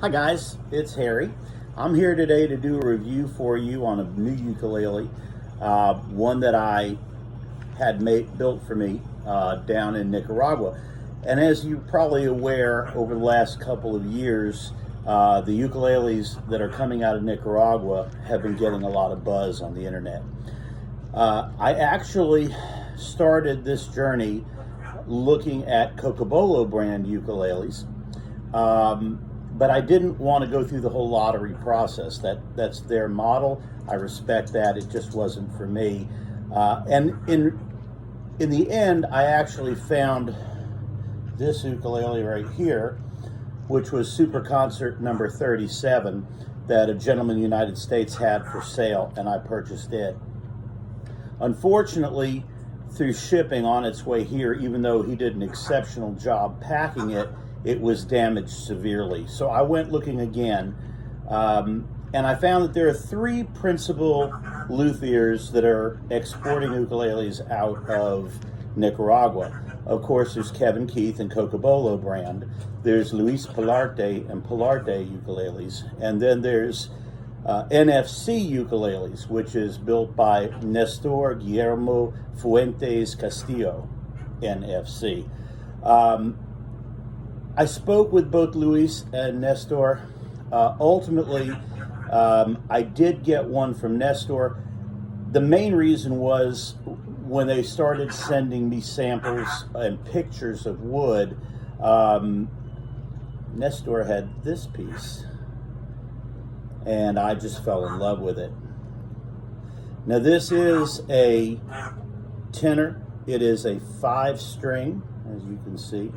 Hi guys, it's Harry. I'm here today to do a review for you on a new ukulele, one that I had built for me down in Nicaragua. And as you're probably aware, over the last couple of years, the ukuleles that are coming out of Nicaragua have been getting a lot of buzz on the internet. I actually started this journey looking at Cocobolo brand ukuleles. But I didn't want to go through the whole lottery process. That's their model. I respect that. It just wasn't for me. And in the end, I actually found this ukulele right here, which was Super Concert number 37 that a gentleman in the United States had for sale, and I purchased it. Unfortunately, through shipping on its way here, even though he did an exceptional job packing it, it was damaged severely. So I went looking again, and I found that there are three principal luthiers that are exporting ukuleles out of Nicaragua. Of course, there's Kevin Keith and Cocobolo brand. There's Luis Pilarte and Pilarte ukuleles. And then there's NFC ukuleles, which is built by Nestor Guillermo Fuentes Castillo, NFC. I spoke with both Luis and Nestor. Ultimately, I did get one from Nestor. The main reason was when they started sending me samples and pictures of wood, Nestor had this piece, and I just fell in love with it. Now this is a tenor. It is a 5-string, as you can see.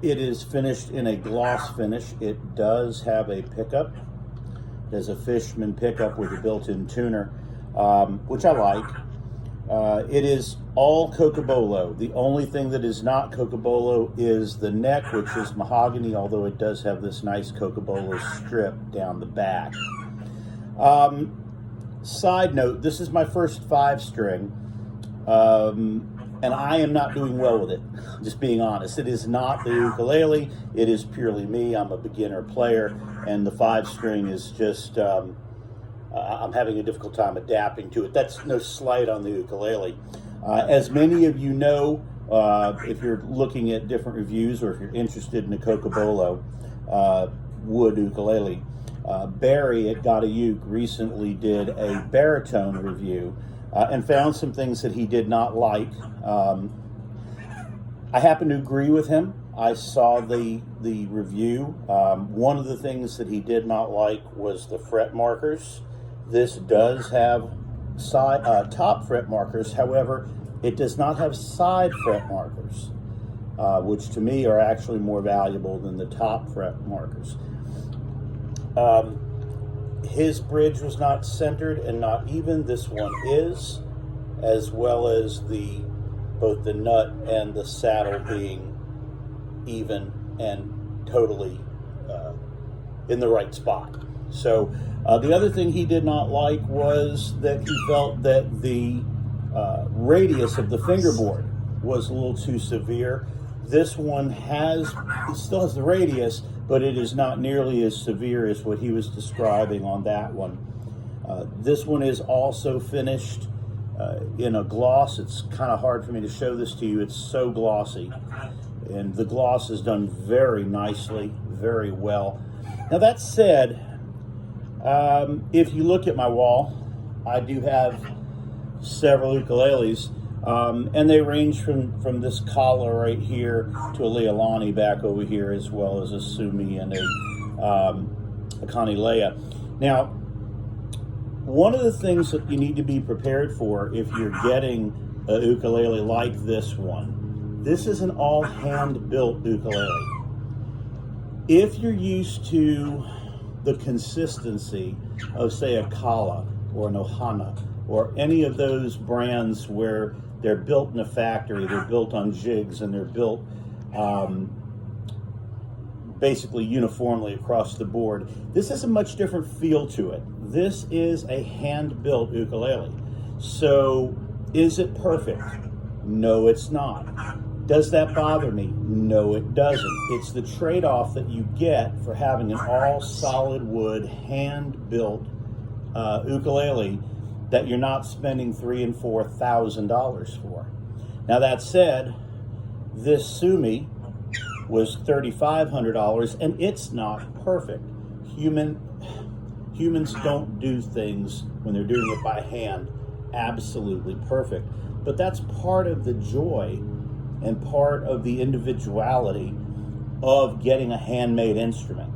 It is finished in a gloss finish. It does have a pickup. There's a Fishman pickup with a built-in tuner, which I like. It is all Cocobolo. The only thing that is not Cocobolo is the neck, which is mahogany, although it does have this nice Cocobolo strip down the back. Side note, this is my first 5-string. And I am not doing well with it, just being honest. It is not the ukulele, it is purely me. I'm a beginner player, and the 5-string is just, I'm having a difficult time adapting to it. That's no slight on the ukulele. As many of you know, if you're looking at different reviews or if you're interested in a Cocobolo wood ukulele, Barry at Got a Uke recently did a baritone review and found some things that he did not like. I happen to agree with him. I saw the review. One of the things that he did not like was the fret markers. This does have top fret markers. However, it does not have side fret markers, which to me are actually more valuable than the top fret markers. His bridge was not centered and not even. This one is, as well as both the nut and the saddle being even and totally in the right spot. So the other thing he did not like was that he felt that the radius of the fingerboard was a little too severe. This one still has the radius, but it is not nearly as severe as what he was describing on that one. This one is also finished in a gloss. It's kind of hard for me to show this to you. It's so glossy. And the gloss is done very nicely, very well. Now that said, if you look at my wall, I do have several ukuleles. And they range from this Kala right here to a Leilani back over here, as well as a Sumi and a Kanilea. Now, one of the things that you need to be prepared for if you're getting a ukulele like this one, this is an all hand-built ukulele. If you're used to the consistency of, say, a Kala or an Ohana or any of those brands where they're built in a factory, they're built on jigs, and they're built basically uniformly across the board, this has a much different feel to it. This is a hand-built ukulele. So is it perfect? No, it's not. Does that bother me? No, it doesn't. It's the trade-off that you get for having an all solid wood, hand-built ukulele that you're not spending $3,000 and $4,000 for. Now that said, this Sumi was $3,500, and it's not perfect. Humans don't do things when they're doing it by hand absolutely perfect, but that's part of the joy and part of the individuality of getting a handmade instrument.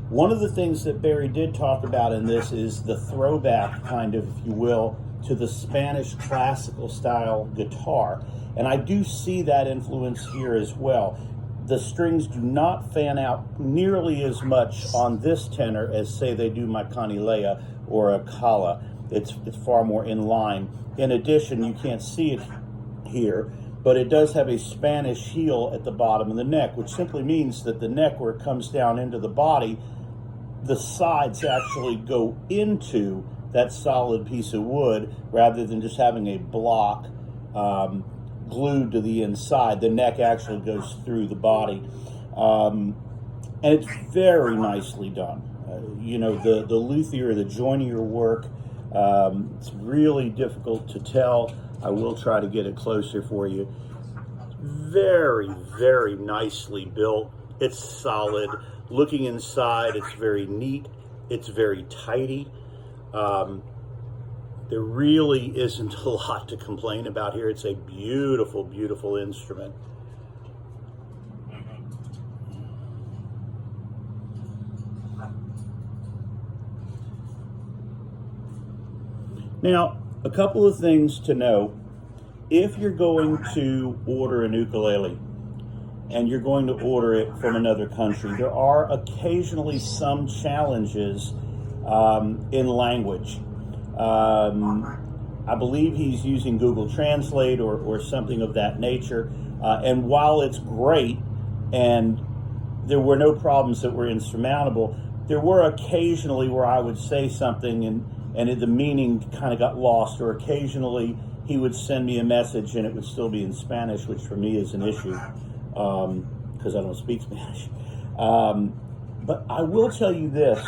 One of the things that Barry did talk about in this is the throwback, kind of, if you will, to the Spanish classical style guitar, and I do see that influence here as well. The strings do not fan out nearly as much on this tenor as, say, they do my canilea or a cala. It's far more in line. In addition, you can't see it here, but it does have a Spanish heel at the bottom of the neck, which simply means that the neck, where it comes down into the body, the sides actually go into that solid piece of wood rather than just having a block glued to the inside. The neck actually goes through the body, and it's very nicely done. You know, the luthier, the joinier work, it's really difficult to tell. I will try to get it closer for you. Very, very nicely built. It's solid. Looking inside, it's very neat. It's very tidy. There really isn't a lot to complain about here. It's a beautiful, beautiful instrument. Now, a couple of things to know. If you're going to order an ukulele and you're going to order it from another country, there are occasionally some challenges in language. I believe he's using Google Translate or something of that nature. And while it's great and there were no problems that were insurmountable, there were occasionally where I would say something and the meaning kind of got lost, or occasionally he would send me a message and it would still be in Spanish, which for me is an issue because I don't speak Spanish. But I will tell you this,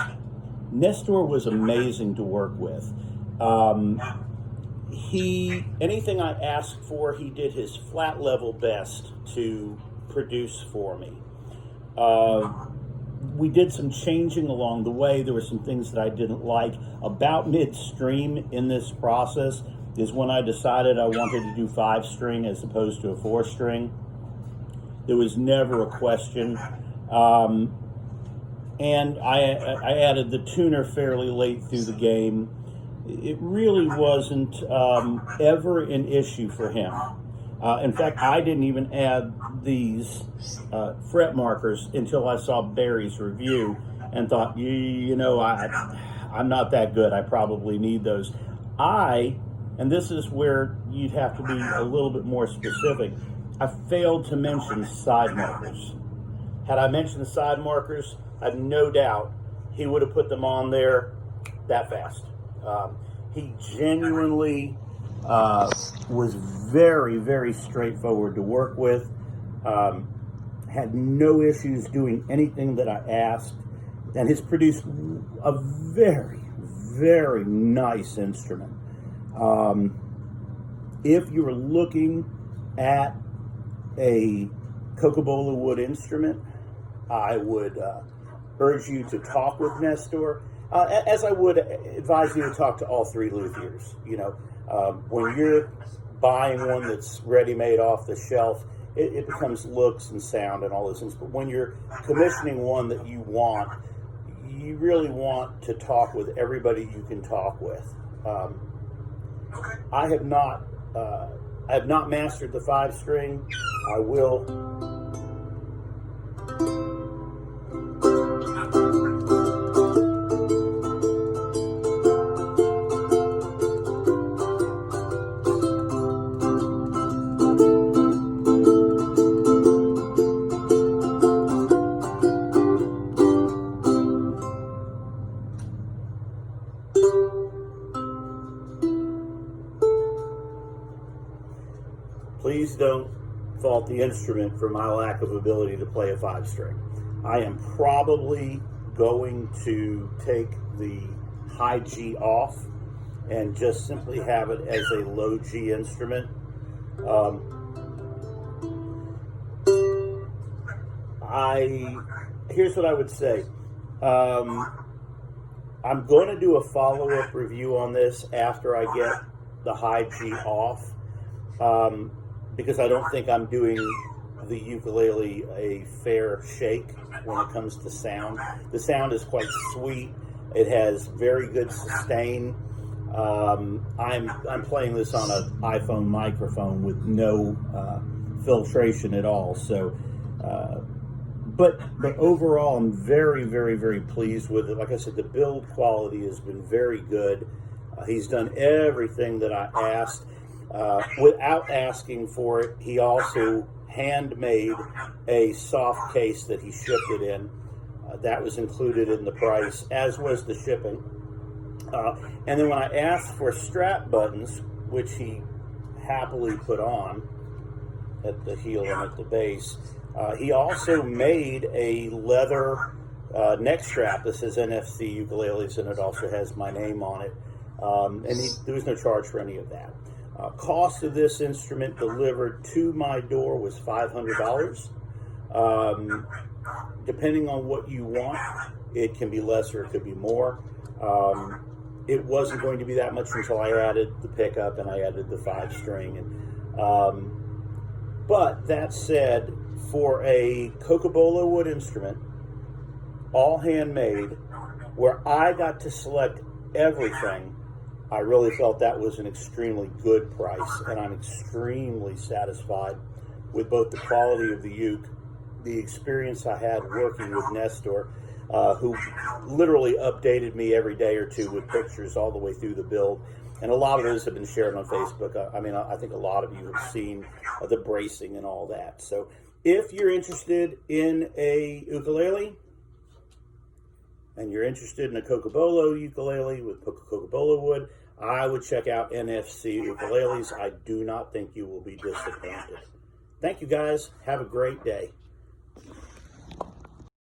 Nestor was amazing to work with. Anything I asked for, he did his flat level best to produce for me. We did some changing along the way. There were some things that I didn't like. About midstream in this process is when I decided I wanted to do 5-string as opposed to a 4-string. There was never a question. And I added the tuner fairly late through the game. It really wasn't ever an issue for him. In fact, I didn't even add these fret markers until I saw Barry's review and thought, you know, I'm not that good. I probably need those. And this is where you'd have to be a little bit more specific, I failed to mention side markers. Had I mentioned the side markers, I have no doubt he would have put them on there that fast. He genuinely was very, very straightforward to work with. Had no issues doing anything that I asked, and has produced a very, very nice instrument. If you're looking at a Cocobola wood instrument, I would urge you to talk with Nestor, as I would advise you to talk to all three luthiers. You know, when you're buying one that's ready-made off the shelf, it becomes looks and sound and all those things. But when you're commissioning one that you want, you really want to talk with everybody you can talk with. I have not mastered the 5-string. I will. Please don't fault the instrument for my lack of ability to play a 5-string. I am probably going to take the high G off and just simply have it as a low G instrument. Here's what I would say. I'm going to do a follow-up review on this after I get the high G off, because I don't think I'm doing the ukulele a fair shake when it comes to sound. The sound is quite sweet. It has very good sustain. I'm playing this on an iPhone microphone with no filtration at all. So, but overall, I'm very, very, very pleased with it. Like I said, the build quality has been very good. He's done everything that I asked without asking for it. He also handmade a soft case that he shipped it in. That was included in the price, as was the shipping. And then when I asked for strap buttons, which he happily put on at the heel and at the base, he also made a leather neck strap that says NFC ukuleles, and it also has my name on it. There was no charge for any of that. Cost of this instrument delivered to my door was $500. Depending on what you want, it can be less or it could be more. It wasn't going to be that much until I added the pickup and I added the 5-string. But that said, for a Cocobolo wood instrument, all handmade, where I got to select everything, I really felt that was an extremely good price, and I'm extremely satisfied with both the quality of the uke, the experience I had working with Nestor, who literally updated me every day or two with pictures all the way through the build. And a lot of those have been shared on Facebook. I think a lot of you have seen the bracing and all that. So if you're interested in a ukulele, and you're interested in a Cocobolo ukulele with Cocobolo wood, I would check out NFC ukuleles. I do not think you will be disappointed. Thank you guys. Have a great day.